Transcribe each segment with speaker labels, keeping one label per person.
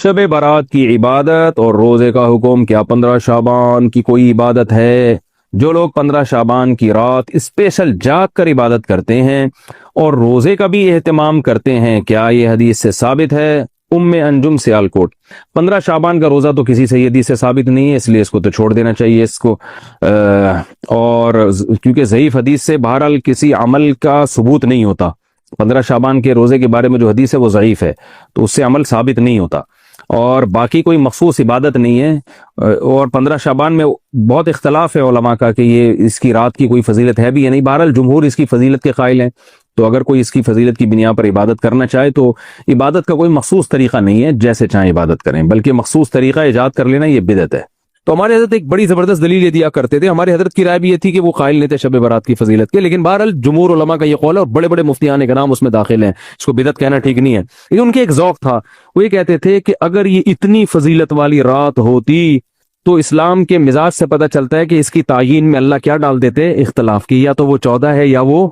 Speaker 1: शब बारात की इबादत और रोज़े का हुक्म, क्या 15 शाबान की कोई इबादत है? जो लोग 15 शाबान की रात स्पेशल जाग कर इबादत करते हैं और रोज़े का भी एहतमाम करते हैं, क्या ये हदीस से साबित है? उम्मे अंजुम सियालकोट। 15 शाबान का रोज़ा तो किसी सही हदीस से साबित नहीं है, इसलिए इसको तो छोड़ देना चाहिए इसको। और क्योंकि ज़ईफ़ हदीस से बहरहाल किसी अमल का सबूत नहीं होता। 15 शाबान के रोज़े के बारे में जो हदीस है वो ज़ईफ़ है, तो उससे अमल साबित नहीं होता। और बाकी कोई मखसूस इबादत नहीं है। और 15 शाबान में बहुत इख्तलाफ है उलमा का कि ये इसकी रात की कोई फजीलत है भी या नहीं। बहरहाल जुमहूर इसकी फजीलत के कायल हैं, तो अगर कोई इसकी फजीलत की बिना पर इबादत करना चाहे तो इबादत का कोई मखसूस तरीका नहीं है, जैसे चाहे इबादत करें, बल्कि मखसूस तरीका ईजाद कर लेना ये बिदअत है। तो हमारे हजरत एक बड़ी जबरदस्त दलील ये दिया करते थे। हमारे हजरत की राय भी ये थी कि वो कायल नहीं थे शब बारात की फजीलत के, लेकिन बहरहाल जुमहूर उलमा का ये कौल है और बड़े बड़े मुफ्तियान कराम उसमें दाखिल हैं। इसको बिदअत कहना ठीक नहीं है। लेकिन उनके एक ज़ौक़ था, वो ये कहते थे कि अगर ये इतनी फजीलत वाली रात होती तो इस्लाम के मिजाज से पता चलता है कि इसकी तायीन में अल्लाह क्या डाल देते, इख्तलाफ की, या तो वो 14 है या वो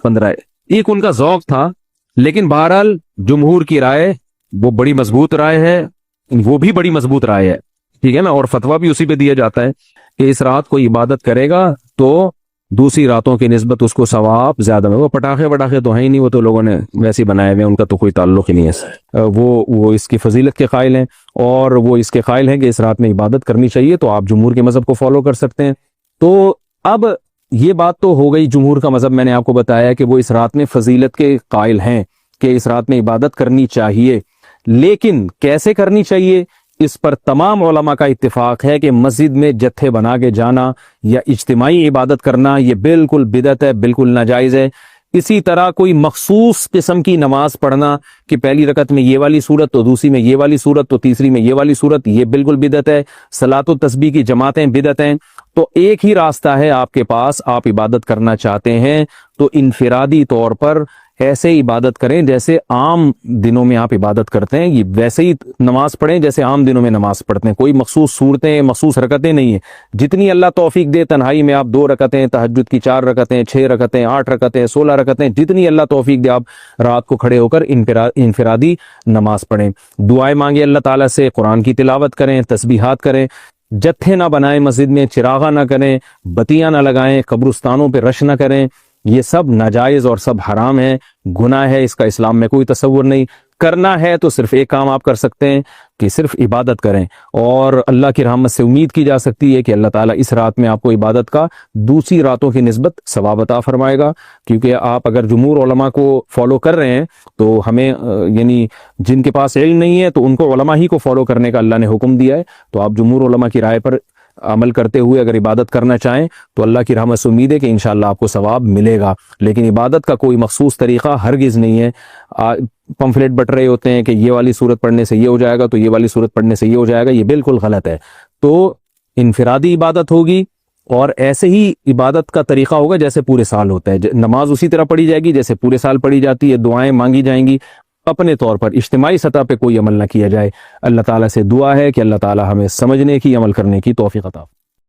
Speaker 1: 15 है। एक उनका ज़ौक़ था। लेकिन बहरहाल जुमहूर की राय वो बड़ी मजबूत राय है, वो भी बड़ी मजबूत राय है, ठीक है ना। और फतवा भी उसी पे दिया जाता है कि इस रात को इबादत करेगा तो दूसरी रातों की निस्बत उसको सवाब ज्यादा में। वो पटाखे वटाखे तो है ही नहीं, वो तो लोगों ने वैसे ही बनाए हुए हैं, उनका तो कोई ताल्लुक ही नहीं है। वो इसकी फजीलत के कायल हैं और वो इसके कायल हैं कि इस रात में इबादत करनी चाहिए, तो आप जुमहूर के मजहब को फॉलो कर सकते हैं। तो अब ये बात तो हो गई, जुमहूर का मजहब मैंने आपको बताया कि वो इस रात में फजीलत के कायल हैं कि इस रात में इबादत करनी चाहिए। लेकिन कैसे करनी चाहिए, इस पर तमाम उलमा का इत्तिफाक है कि मस्जिद में जत्थे बना के जाना या इज्तिमाई इबादत करना ये बिल्कुल बिदअत है, बिल्कुल नाजायज़ है। इसी तरह कोई मखसूस किस्म की नमाज पढ़ना कि पहली रकत में ये वाली सूरत, तो दूसरी में ये वाली सूरत, तो तीसरी में ये वाली सूरत, ये बिल्कुल बिदअत है। सलातो तस्बीह की जमातें बिदअत हैं। तो एक ही रास्ता है आपके पास, आप इबादत करना चाहते हैं तो इनफिरादी तौर पर ऐसे इबादत करें जैसे आम दिनों में आप इबादत करते हैं, ये वैसे ही नमाज पढ़ें जैसे आम दिनों में नमाज पढ़ते हैं। कोई मखसूस सूरतें, मखसूस रकतें नहीं है। जितनी अल्लाह तौफीक दे, तन्हाई में आप 2 रकतें, तहज्जुद की 4 रकतें, 6 रकतें, 8 रकतें, 16 रकतें, जितनी अल्लाह तौफीक दे आप रात को खड़े होकर इनफिरादी नमाज पढ़ें। दुआएं मांगे अल्लाह ताला से, कुरान की तिलावत करें, तस्बीहात करें। जत्थे ना बनाएं मस्जिद में, चिरागा ना करें, बत्तियां ना लगाएं, कब्रिस्तानों पर रश ना करें। ये सब नाजायज़ और सब हराम है, गुनाह है, इसका इस्लाम में कोई तसव्वुर नहीं। करना है तो सिर्फ एक काम आप कर सकते हैं कि सिर्फ इबादत करें, और अल्लाह की रहमत से उम्मीद की जा सकती है कि अल्लाह ताला इस रात में आपको इबादत का दूसरी रातों की निस्बत सवाब अता फरमाएगा। क्योंकि आप अगर जुमहूर उलमा को फॉलो कर रहे हैं तो हमें यानी जिनके पास इल्म नहीं है तो उनको उलमा ही को फॉलो करने का अल्लाह ने हुक्म दिया है। तो आप जुमहूर उलमा की राय पर अमल करते हुए अगर इबादत करना चाहें तो अल्लाह की रहमत से उम्मीद है कि इंशाअल्लाह आपको सवाब मिलेगा। लेकिन इबादत का कोई मखसूस तरीका हरगिज़ नहीं है। पंफलेट बट रहे होते हैं कि ये वाली सूरत पढ़ने से ये हो जाएगा, तो ये वाली सूरत पढ़ने से ये हो जाएगा, ये बिल्कुल गलत है। तो इनफिरादी इबादत होगी और ऐसे ही इबादत का तरीका होगा जैसे पूरे साल होता है। नमाज उसी तरह पढ़ी जाएगी जैसे पूरे साल पढ़ी जाती है, दुआएं मांगी जाएंगी। अपने तौर पर इज्तिमाई सतह पे कोई अमल ना किया जाए। अल्लाह ताला से दुआ है कि अल्लाह ताला हमें समझने की, अमल करने की तौफीक अता।